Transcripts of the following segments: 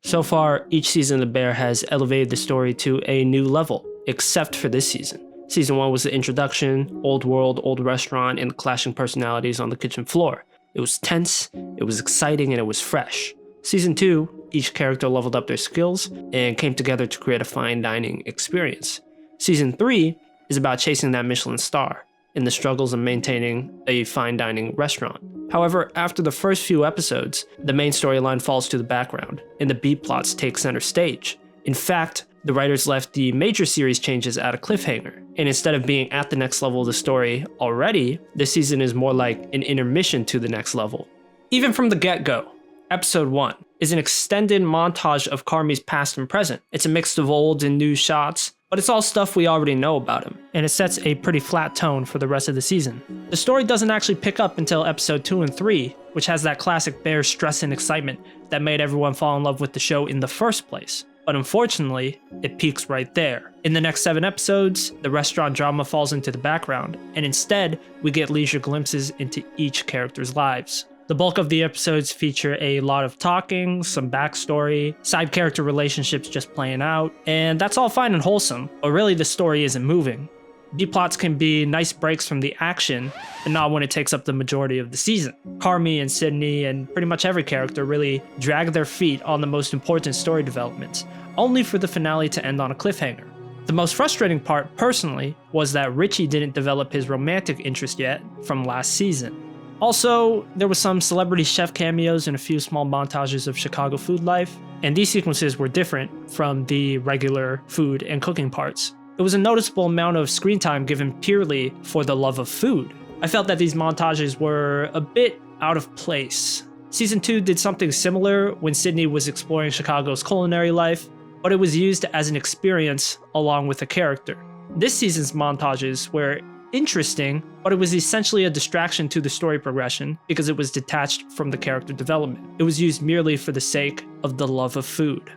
So far, each season of The Bear has elevated the story to a new level, except for this season. Season 1 was the introduction, old world, old restaurant, and the clashing personalities on the kitchen floor. It was tense, it was exciting, and it was fresh. Season 2, each character leveled up their skills and came together to create a fine dining experience. Season 3 is about chasing that Michelin star and the struggles of maintaining a fine dining restaurant. However, after the first few episodes, the main storyline falls to the background, and the B-plots take center stage. In fact, the writers left the major series changes at a cliffhanger, and instead of being at the next level of the story already, this season is more like an intermission to the next level. Even from the get-go, Episode 1 is an extended montage of Carmi's past and present. It's a mix of old and new shots, but it's all stuff we already know about him, and it sets a pretty flat tone for the rest of the season. The story doesn't actually pick up until episode 2 and 3, which has that classic Bear stress and excitement that made everyone fall in love with the show in the first place. But unfortunately, it peaks right there. In the next 7 episodes, the restaurant drama falls into the background, and instead, we get leisure glimpses into each character's lives. The bulk of the episodes feature a lot of talking, some backstory, side character relationships just playing out, and that's all fine and wholesome, but really the story isn't moving. B-plots can be nice breaks from the action, but not when it takes up the majority of the season. Carmi and Sydney and pretty much every character really drag their feet on the most important story developments, only for the finale to end on a cliffhanger. The most frustrating part, personally, was that Richie didn't develop his romantic interest yet from last season. Also, there were some celebrity chef cameos and a few small montages of Chicago food life, and these sequences were different from the regular food and cooking parts. It was a noticeable amount of screen time given purely for the love of food. I felt that these montages were a bit out of place. Season 2 did something similar when Sydney was exploring Chicago's culinary life, but it was used as an experience along with a character. This season's montages were interesting, but it was essentially a distraction to the story progression because it was detached from the character development. It was used merely for the sake of the love of food.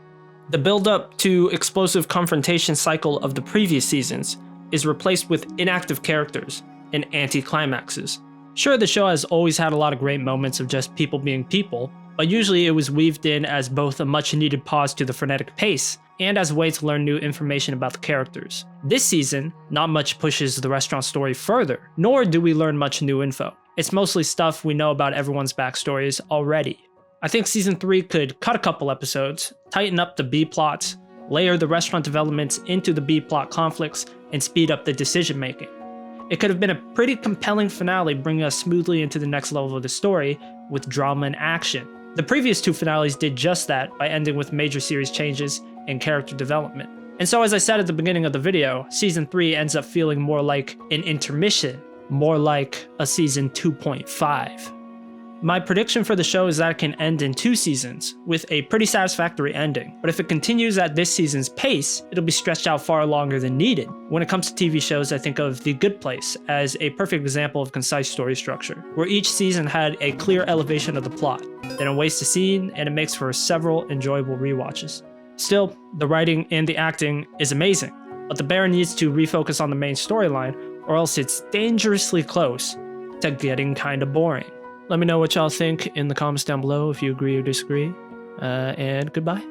The build-up to explosive confrontation cycle of the previous seasons is replaced with inactive characters and anti-climaxes. Sure, the show has always had a lot of great moments of just people being people, but usually it was weaved in as both a much-needed pause to the frenetic pace and as a way to learn new information about the characters. This season, not much pushes the restaurant story further, nor do we learn much new info. It's mostly stuff we know about everyone's backstories already. I think season 3 could cut a couple episodes, tighten up the B-plots, layer the restaurant developments into the B-plot conflicts, and speed up the decision making. It could have been a pretty compelling finale, bringing us smoothly into the next level of the story with drama and action. The previous 2 finales did just that by ending with major series changes and character development. And so, as I said at the beginning of the video, season 3 ends up feeling more like an intermission, more like a season 2.5. My prediction for the show is that it can end in 2 seasons, with a pretty satisfactory ending, but if it continues at this season's pace, it'll be stretched out far longer than needed. When it comes to TV shows, I think of The Good Place as a perfect example of concise story structure, where each season had a clear elevation of the plot, then it wastes a scene, and it makes for several enjoyable rewatches. Still, the writing and the acting is amazing, but The Bear needs to refocus on the main storyline, or else it's dangerously close to getting kinda boring. Let me know what y'all think in the comments down below if you agree or disagree, and goodbye.